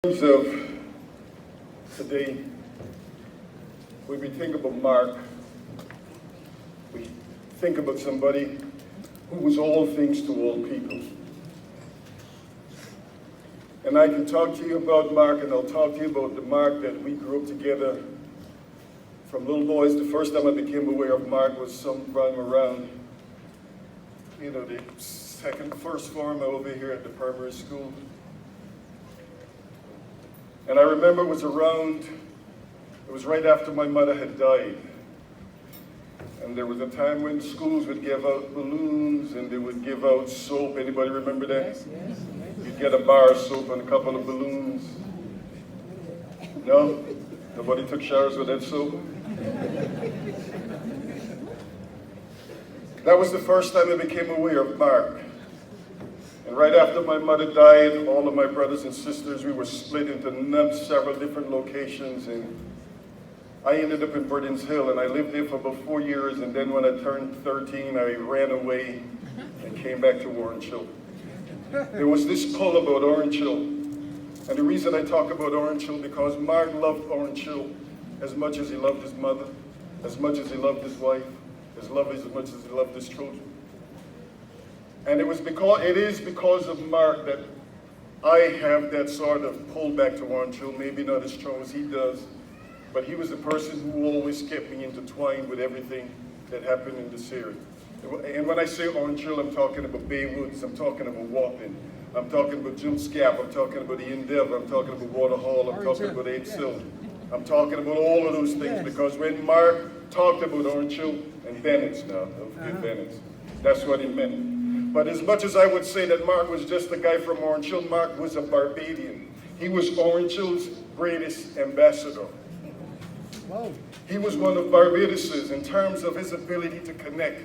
terms of today, when we think about Mark, we think about somebody who was all things to all people. And I can talk to you about Mark, and I'll talk to you about the Mark that we grew up together from little boys. The first time I became aware of Mark was sometime around, the first form over here at the primary school. And I remember it was right after my mother had died. And there was a time when schools would give out balloons and they would give out soap. Anybody remember that? Yes. You'd get a bar of soap and a couple of balloons. No? Nobody took showers with that soap? That was the first time I became aware of Mark. And right after my mother died, all of my brothers and sisters, we were split into several different locations, and I ended up in Burdens Hill, and I lived there for about 4 years, and then when I turned 13, I ran away and came back to Orange Hill. There was this pull about Orange Hill, and the reason I talk about Orange Hill, because Mark loved Orange Hill as much as he loved his mother, as much as he loved his wife, as much as he loved his children. And it is because of Mark that I have that sort of pull back to Orange Hill, maybe not as strong as he does, but he was the person who always kept me intertwined with everything that happened in this area. And when I say Orange Hill, I'm talking about Bay Woods, I'm talking about Wapping, I'm talking about Jim Scap, I'm talking about the Endeavor, I'm talking about Water Hall, I'm talking about Abe Sill. I'm talking about all of those things, because when Mark talked about Orange Hill, and Bennett's now, Bennett's, that's what he meant. But as much as I would say that Mark was just a guy from Orange Hill, Mark was a Barbadian. He was Orange Hill's greatest ambassador. Whoa. He was one of Barbados's in terms of his ability to connect.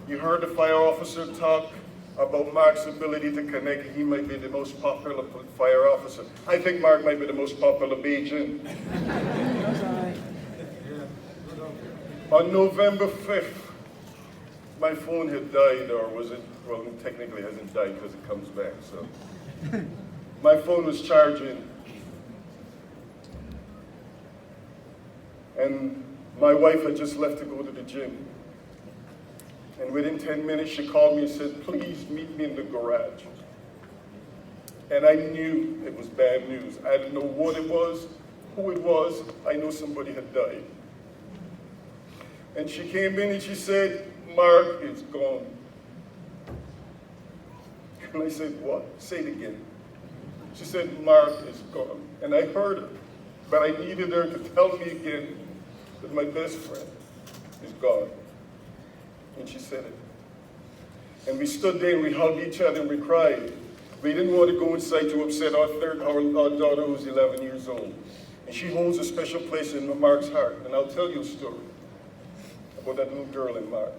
You heard the fire officer talk about Mark's ability to connect. He might be the most popular fire officer. I think Mark might be the most popular Bajan. On November 5th, my phone had died, or was it? Well, technically it hasn't died because it comes back, so. My phone was charging. And my wife had just left to go to the gym. And within 10 minutes, she called me and said, please meet me in the garage. And I knew it was bad news. I didn't know what it was, who it was. I know somebody had died. And she came in and she said, Mark is gone. And I said, what? Say it again. She said, Mark is gone. And I heard her, but I needed her to tell me again that my best friend is gone. And she said it. And we stood there and we hugged each other and we cried. We didn't want to go inside to upset our daughter, who's 11 years old. And she holds a special place in Mark's heart. And I'll tell you a story about that little girl in Mark.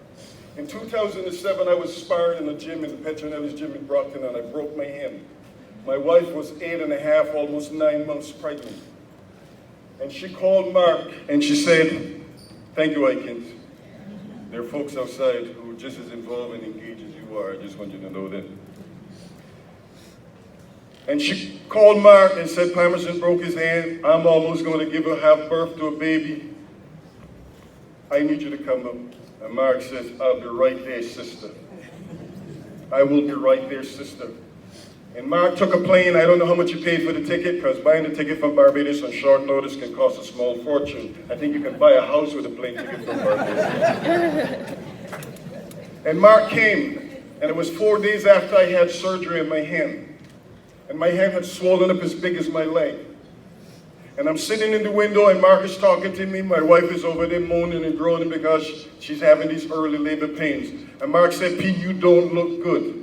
In 2007, I was sparring in a gym, in the Petronelli's gym in Brockton, and I broke my hand. My wife was 8.5, almost 9 months pregnant. And she called Mark, and she said, thank you, Aikens. There are folks outside who are just as involved and engaged as you are. I just want you to know that. And she called Mark and said, Palmerston broke his hand. I'm almost going to have birth to a baby. I need you to come up. And Mark says, I'll be right there, sister. I will be right there, sister. And Mark took a plane. I don't know how much he paid for the ticket, because buying a ticket from Barbados on short notice can cost a small fortune. I think you can buy a house with a plane ticket from Barbados. And Mark came, and it was 4 days after I had surgery in my hand. And my hand had swollen up as big as my leg. And I'm sitting in the window, and Mark is talking to me. My wife is over there moaning and groaning because she's having these early labor pains. And Mark said, P, you don't look good.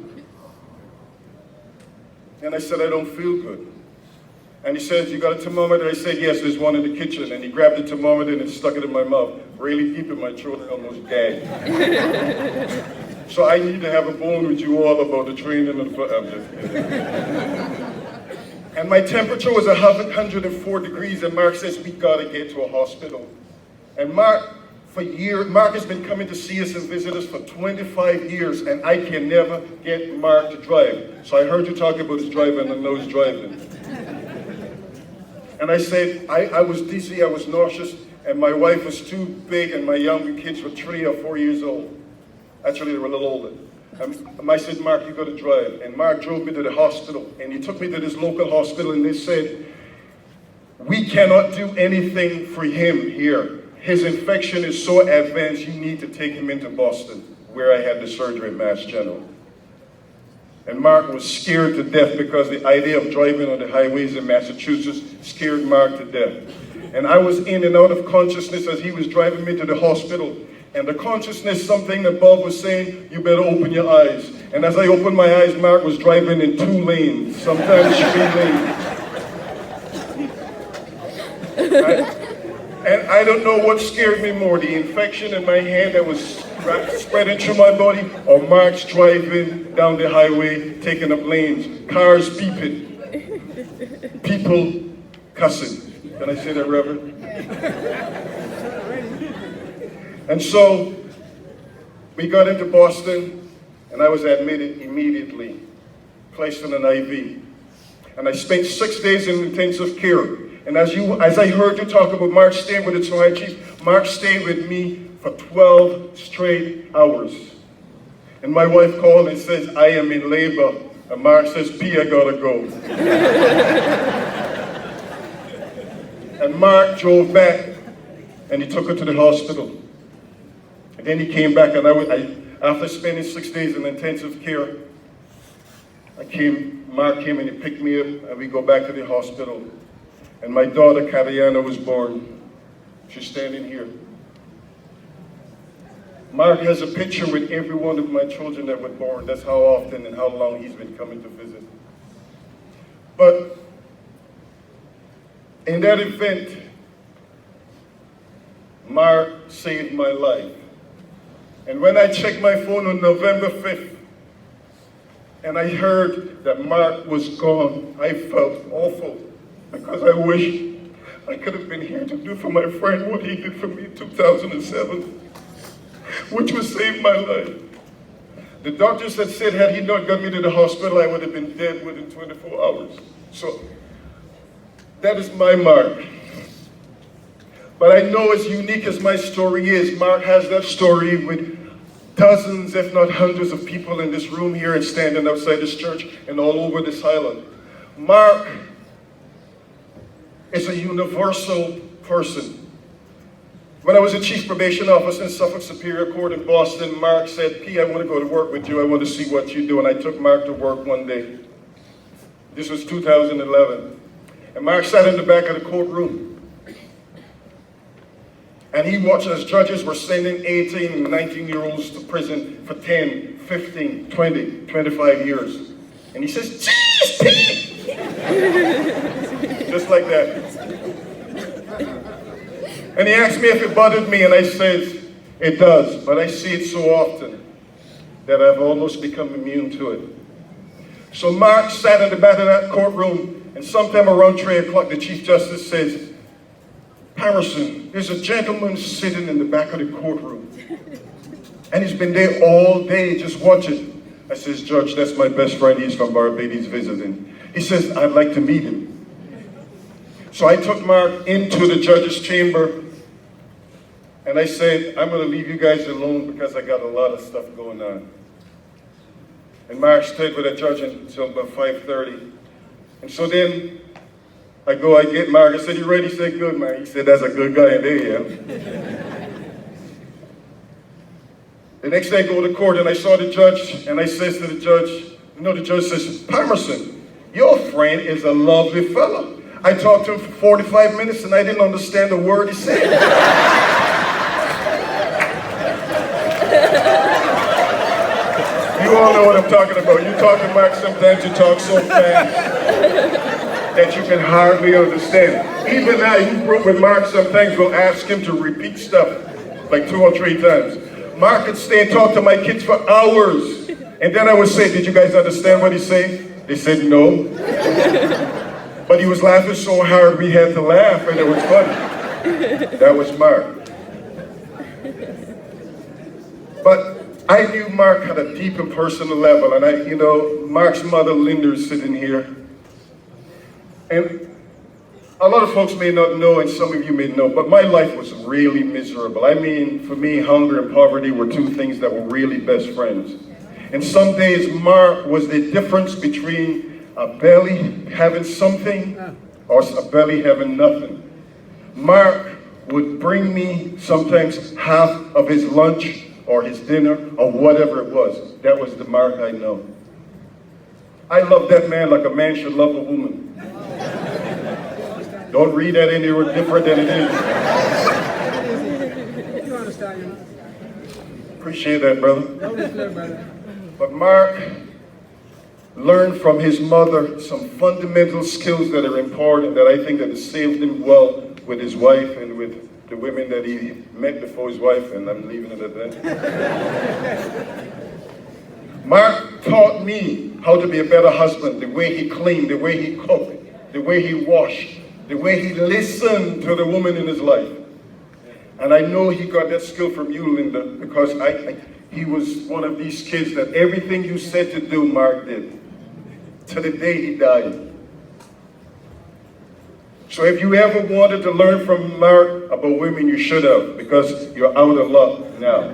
And I said, I don't feel good. And he says, you got a thermometer? I said, yes, there's one in the kitchen. And he grabbed the thermometer and stuck it in my mouth, really deep in my throat. I almost gagged. So I need to have a bone with you all about the training of the I'm just kidding. And my temperature was 104 degrees, and Mark says, we gotta get to a hospital. And Mark has been coming to see us and visit us for 25 years, and I can never get Mark to drive. So I heard you talking about his driving, and I know he's driving. And I said, I was dizzy, I was nauseous, and my wife was too big, and my younger kids were 3 or 4 years old. Actually, they were a little older. And I said, Mark, you got to drive. And Mark drove me to the hospital, and he took me to this local hospital, and they said, we cannot do anything for him here. His infection is so advanced, you need to take him into Boston, where I had the surgery at Mass General. And Mark was scared to death because the idea of driving on the highways in Massachusetts scared Mark to death. And I was in and out of consciousness as he was driving me to the hospital. And the consciousness, something above was saying, you better open your eyes. And as I opened my eyes, Mark was driving in 2 lanes, sometimes 3 lanes. And I don't know what scared me more, the infection in my hand that was spreading through my body, or Mark's driving down the highway, taking up lanes, cars beeping, people cussing. Can I say that, Reverend? And so we got into Boston, and I was admitted immediately, placed in an IV. And I spent 6 days in intensive care. And as I heard you talk about Mark staying with the Toronto Chief, Mark stayed with me for 12 straight hours. And my wife called and says, I am in labor. And Mark says, P, I gotta go. And Mark drove back, and he took her to the hospital. And then he came back, and after spending 6 days in intensive care, Mark came and he picked me up, and we go back to the hospital. And my daughter, Kariana, was born. She's standing here. Mark has a picture with every one of my children that were born. That's how often and how long he's been coming to visit. But in that event, Mark saved my life. And when I checked my phone on November 5th, and I heard that Mark was gone, I felt awful. Because I wish I could have been here to do for my friend what he did for me in 2007, which was save my life. The doctors had said, had he not got me to the hospital, I would have been dead within 24 hours. So that is my Mark. But I know as unique as my story is, Mark has that story with dozens, if not hundreds of people in this room here and standing outside this church and all over this island. Mark is a universal person. When I was a chief probation officer in Suffolk Superior Court in Boston, Mark said, P, I want to go to work with you. I want to see what you do. And I took Mark to work one day. This was 2011. And Mark sat in the back of the courtroom. And he watched as judges were sending 18 and 19-year-olds to prison for 10, 15, 20, 25 years. And he says, geez, P! Just like that. And he asked me if it bothered me, and I said, it does, but I see it so often that I've almost become immune to it. So Mark sat in the back of that courtroom, and sometime around 3 o'clock, the Chief Justice says, Harrison, there's a gentleman sitting in the back of the courtroom, and he's been there all day just watching. I says, Judge, that's my best friend. He's from Barbados visiting. He says, I'd like to meet him. So I took Mark into the judge's chamber, and I said, I'm going to leave you guys alone because I got a lot of stuff going on. And Mark stayed with the judge until about 5:30. And so then I get Mark. I said, you ready? He said, good, man. He said, that's a good guy in there, yeah. The next day I go to court, and I saw the judge, and I says to the judge, the judge says, Palmerson, your friend is a lovely fellow. I talked to him for 45 minutes, and I didn't understand a word he said. You all know what I'm talking about. You talk to Mark, sometimes you talk so fast that you can hardly understand. Even I, who grew up with Mark, sometimes will ask him to repeat stuff like 2 or 3 times. Mark could stay and talk to my kids for hours. And then I would say, did you guys understand what he said? They said no. But he was laughing so hard we had to laugh, and it was funny. That was Mark. But I knew Mark had a deep and personal level, and Mark's mother, Linda, is sitting here. And A lot of folks may not know, and some of you may know, but my life was really miserable. I mean, for me, hunger and poverty were two things that were really best friends. And some days, Mark was the difference between a belly having something or a belly having nothing. Mark would bring me sometimes half of his lunch or his dinner or whatever it was. That was the Mark I know. I love that man like a man should love a woman. Don't read that any different than it is. You understand? Appreciate that, brother. That was clear, brother. But Mark learned from his mother some fundamental skills that are important that I think that has saved him well with his wife and with the women that he met before his wife, and I'm leaving it at that. Mark taught me how to be a better husband, the way he cleaned, the way he cooked, the way he washed, the way he listened to the woman in his life. And I know he got that skill from you, Linda, because he was one of these kids that everything you said to do, Mark did, to the day he died. So if you ever wanted to learn from Mark about women, you should have, because you're out of luck now.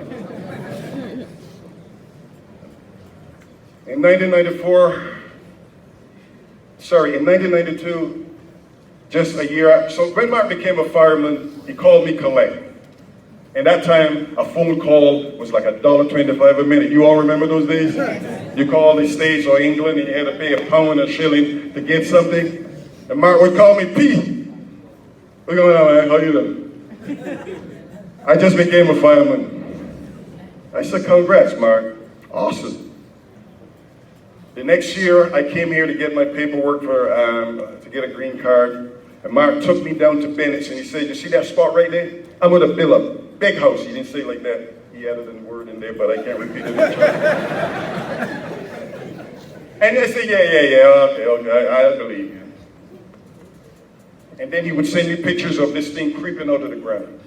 In 1992, just a year, so when Mark became a fireman, he called me collect. And that time, a phone call was like $1.25 a minute. You all remember those days? You called the States or England and you had to pay a pound or a shilling to get something. And Mark would call me, P. What's going on, man? How you doing? I just became a fireman. I said, congrats, Mark. Awesome. The next year, I came here to get my paperwork to get a green card. And Mark took me down to Bennett's and he said, you see that spot right there? I'm going to build a big house. He didn't say it like that. He added a word in there, but I can't repeat it. And I said, yeah, okay, I believe you. And then he would send me pictures of this thing creeping out of the ground.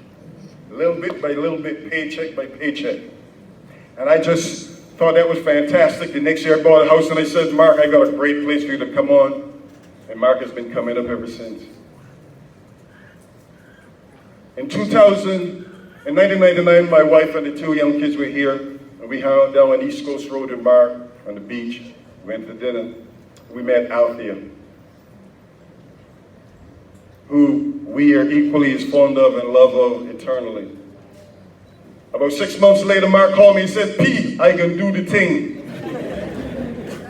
Little bit by little bit, paycheck by paycheck. And I just thought that was fantastic. The next year I bought a house and I said, Mark, I got a great place for you to come on. And Mark has been coming up ever since. In 1999, my wife and the two young kids were here. And we hung out down on East Coast Road in Mark on the beach. Went to dinner. We met Althea, who we are equally as fond of and love of eternally. About 6 months later, Mark called me and said, P, I can do the thing.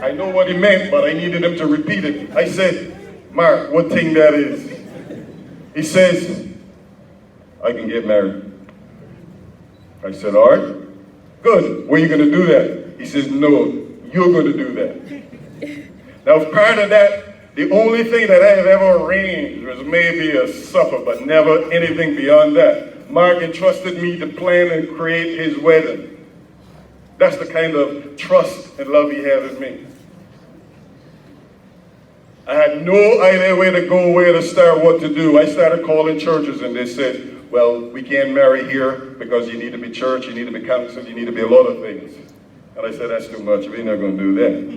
I know what he meant, but I needed him to repeat it. I said, Mark, what thing that is? He says, I can get married. I said, all right, good. Where are you going to do that? He says, no, you're going to do that. Now, prior to that, the only thing that I have ever arranged was maybe a supper, but never anything beyond that. Mark entrusted me to plan and create his wedding. That's the kind of trust and love he had in me. I had no idea where to go, where to start, what to do. I started calling churches and they said, well, we can't marry here because you need to be church, you need to be council, you need to be a lot of things. And I said, that's too much, we're not going to do that.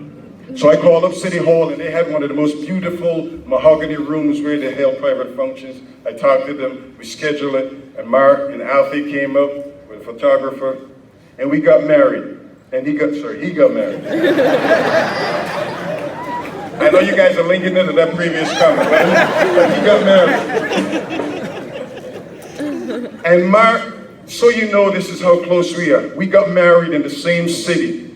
So I called up City Hall and they had one of the most beautiful mahogany rooms where they held private functions. I talked to them, we scheduled it, and Mark and Alfie came up with a photographer, and we got married. And he got married. I know you guys are linking into that previous comment, but he got married. And Mark, so you know this is how close we are. We got married in the same city.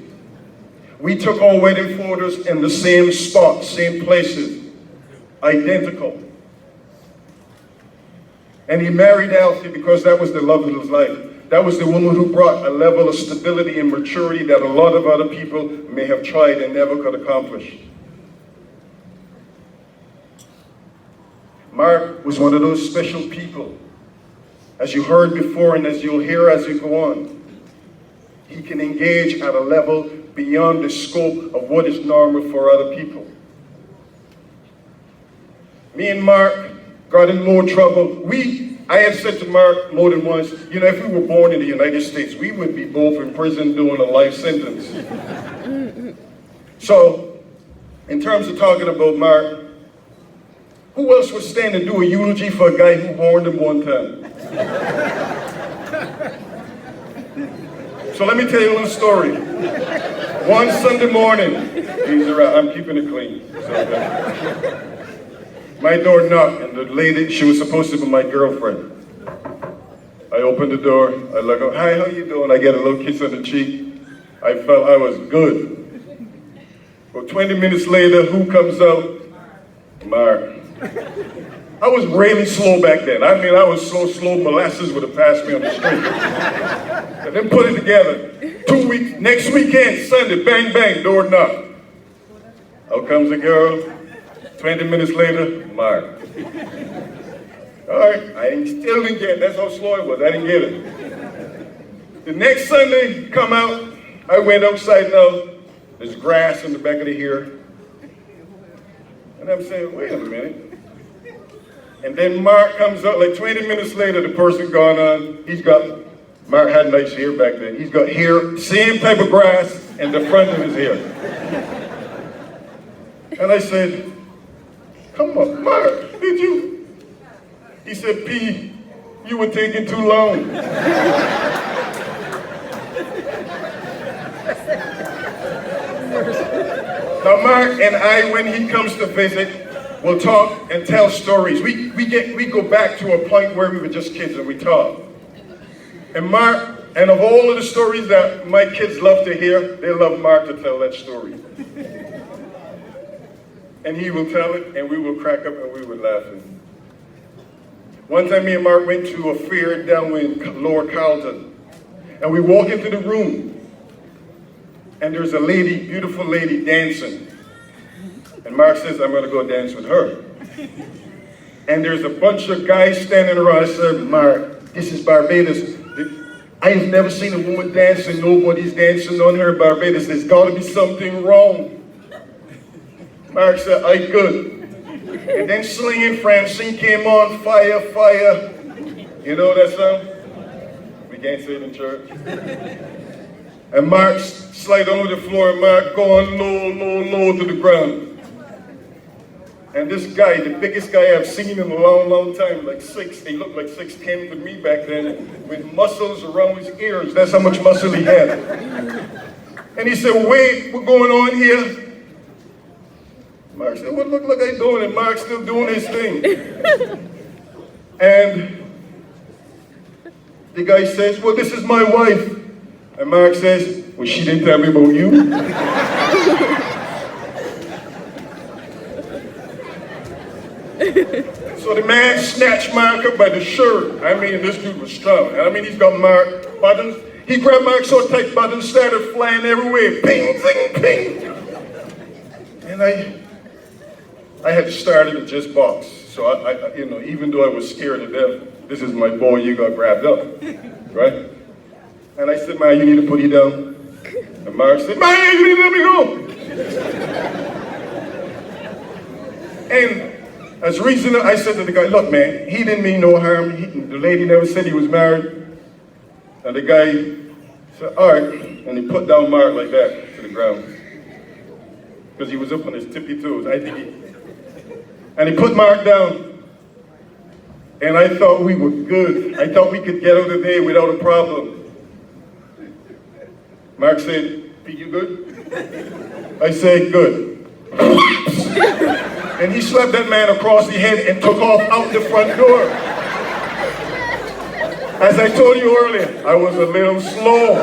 We took our wedding photos in the same spot, same places, identical. And he married Alfie because that was the love of his life. That was the woman who brought a level of stability and maturity that a lot of other people may have tried and never could accomplish. Mark was one of those special people. As you heard before and as you'll hear as you go on, he can engage at a level beyond the scope of what is normal for other people. Me and Mark got in more trouble. I had said to Mark more than once, you know, if we were born in the United States, we would be both in prison doing a life sentence. So, in terms of talking about Mark, Who else would stand and do a eulogy for a guy who warned him one time? So let me tell you a little story. One Sunday morning, he's around. I'm keeping it clean. So, my door knocked, and the lady, she was supposed to be my girlfriend. I opened the door, I look up, hi, how you doing? I get a little kiss on the cheek. I felt I was good. Well, 20 minutes later, who comes out? Mark. I was really slow back then. I mean, I was so slow, molasses would have passed me on the street. And then put it together. 2 weeks, next weekend, Sunday, bang, bang, door knock. Out comes the girl. 20 minutes later, Mark. All right, still didn't get it. That's how slow it was. I didn't get it. The next Sunday, come out. I went outside now. There's grass in the back of the hair. And I'm saying, wait a minute. And then Mark comes up, like 20 minutes later, the person gone on. Mark had nice hair back then. He's got hair, same type of grass, in the front of his hair. And I said, come on, Mark, did you? He said, P, you were taking too long. Now, Mark and I, when he comes to visit, will talk and tell stories. We go back to a point where we were just kids and we talk. And Mark, and of all of the stories that my kids love to hear, they love Mark to tell that story. And he will tell it, and we will crack up and we would laugh. One time me and Mark went to a fair down in Lower Carlton, and we walk into the room, and there's a lady, beautiful lady, dancing. And Mark says, I'm gonna go dance with her. And there's a bunch of guys standing around. I said, Mark, this is Barbados. I have never seen a woman dancing, nobody's dancing on her in Barbados. There's gotta be something wrong. Mark said, I good. And then Slinging Francine came on, fire, fire. You know that song? We can't say it in church. And Mark slide over the floor, and Mark going low, low, low to the ground. And this guy, the biggest guy I've seen in a long, long time, like 6', he looked like 6'10" to me back then, with muscles around his ears. That's how much muscle he had. And he said, wait, what's going on here? Mark said, what look like I doing? And Mark's still doing his thing. And the guy says, well, this is my wife. And Mark says, well, she didn't tell me about you. So the man snatched Mark up by the shirt. I mean, this dude was strong. I mean, he's got Mark buttons. He grabbed Mark so tight, buttons started flying everywhere. Ping, zing, ping. And I had started to just box. So I even though I was scared to death, this is my boy, you got grabbed up, right? And I said, man, you need to put it down. And Mark said, man, you need to let me go. And as reason, I said to the guy, look, man, he didn't mean no harm. The lady never said he was married. And the guy said, all right. And he put down Mark like that to the ground. Because he was up on his tippy toes. And he put Mark down. And I thought we were good. I thought we could get out of there without a problem. Mark said, Pete, you good? I said, good. And he slapped that man across the head and took off out the front door. As I told you earlier, I was a little slow.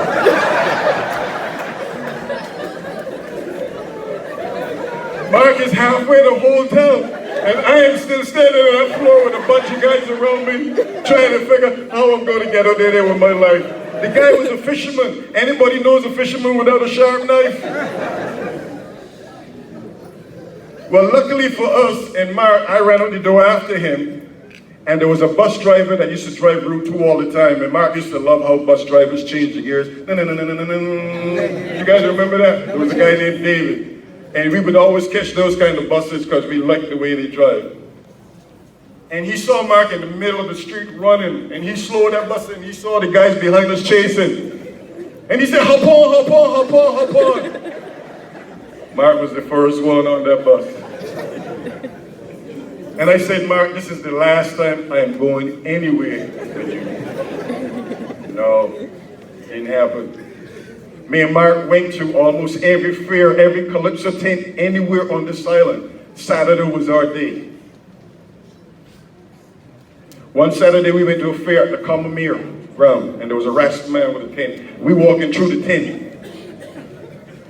Mark is halfway the whole town, and I am still standing on that floor with a bunch of guys around me trying to figure how I'm going to get out of there with my life. The guy was a fisherman. Anybody knows a fisherman without a sharp knife? Well, luckily for us and Mark, I ran out the door after him, and there was a bus driver that used to drive Route 2 all the time, and Mark used to love how bus drivers change the gears. You guys remember that? There was a guy named David, and we would always catch those kind of buses because we liked the way they drive. And he saw Mark in the middle of the street running, and he slowed that bus, and he saw the guys behind us chasing. And he said, hop on, hop on, hop on, hop on. Mark was the first one on that bus. And I said, Mark, this is the last time I am going anywhere with you. No, didn't happen. Me and Mark went to almost every fair, every Calypso tent, anywhere on this island. Saturday was our day. One Saturday we went to a fair at the Commermere ground, and there was a Rasta man with a tent. We walking through the tent,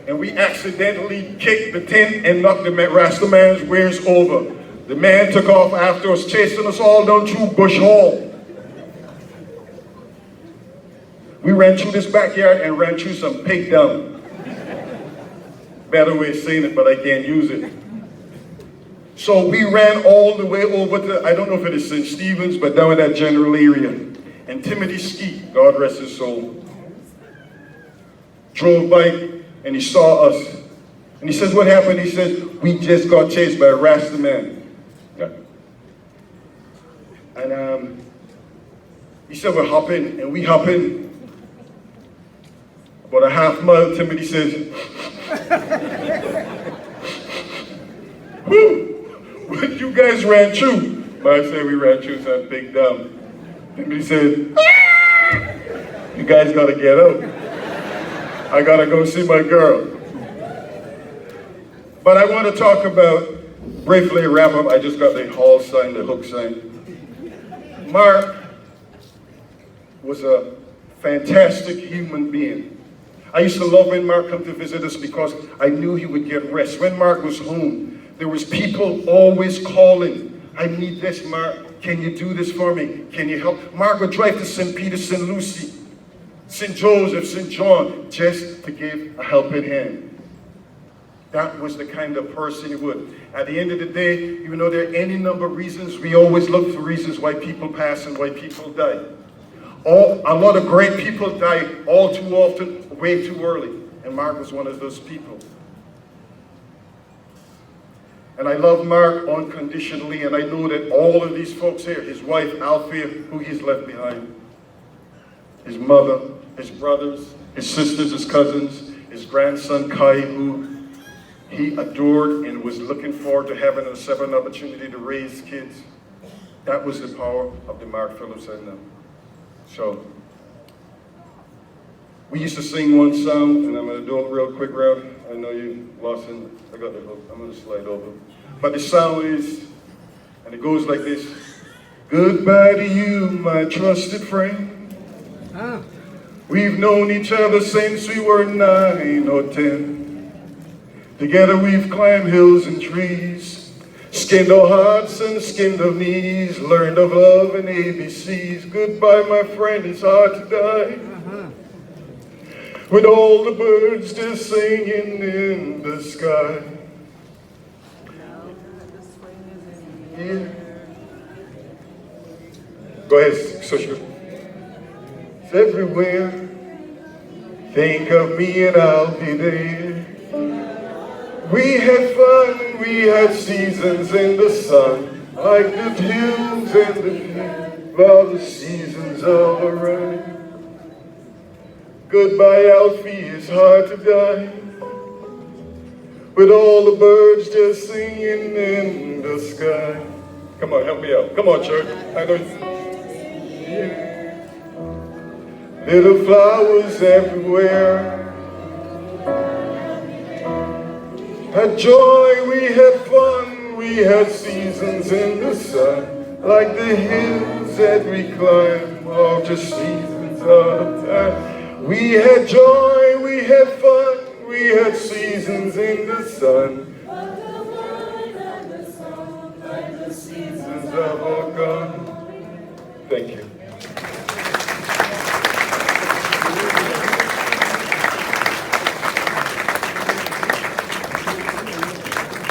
and we accidentally kicked the tent and knocked the Rasta man's wares over. The man took off after us, chasing us all down through Bush Hall. We ran through this backyard and ran through some pig dung. Better way of saying it, but I can't use it. So we ran all the way over to, I don't know if it is St. Stephen's, but down in that general area. And Timothy Skeet, God rest his soul, drove by and he saw us. And he says, what happened? He says, we just got chased by a Rasta man. And he said, we're hopping, and we hop in. About a half mile, Timothy says, whoo, what you guys ran through? I said, we ran through some big dumb. Timothy said, you guys gotta get out. I gotta go see my girl. But I want to talk about, briefly wrap up, I just got the hall sign, the hook sign. Mark was a fantastic human being. I used to love when Mark come to visit us because I knew he would get rest. When Mark was home, there was people always calling. I need this, Mark. Can you do this for me? Can you help? Mark would drive to St. Peter, St. Lucie, St. Joseph, St. John, just to give a helping hand. That was the kind of person he would. At the end of the day, even though there are any number of reasons, we always look for reasons why people pass and why people die. A lot of great people die all too often, way too early. And Mark was one of those people. And I love Mark unconditionally, and I know that all of these folks here, his wife, Althea, who he's left behind, his mother, his brothers, his sisters, his cousins, his grandson, Kai, who he adored and was looking forward to having a seven opportunity to raise kids. That was the power of the Mark Phillips I know. So, we used to sing one song, and I'm going to do it real quick, Ralph. I know you lost it. I got the hook. I'm going to slide over. But the song is, and it goes like this. Goodbye to you, my trusted friend. We've known each other since we were 9 or 10. Together we've climbed hills and trees, skinned our hearts and skinned our knees, learned of love and ABCs. Goodbye, my friend, it's hard to die. With all the birds just singing in the sky. Yeah. Go ahead, Social. It's everywhere. Think of me and I'll be there. We had fun, we had seasons in the sun, like the hills and the hills, while the seasons all around. Goodbye, Alfie, it's hard to die, with all the birds just singing in the sky. Come on, help me out. Come on, church. I know. Yeah. Little flowers everywhere. Had joy, we had fun, we had seasons in the sun, like the hills that we climb, all just seasons all the time. We had joy, we had fun, we had seasons in the sun, like the wine and the song, like the seasons are all gone. Thank you.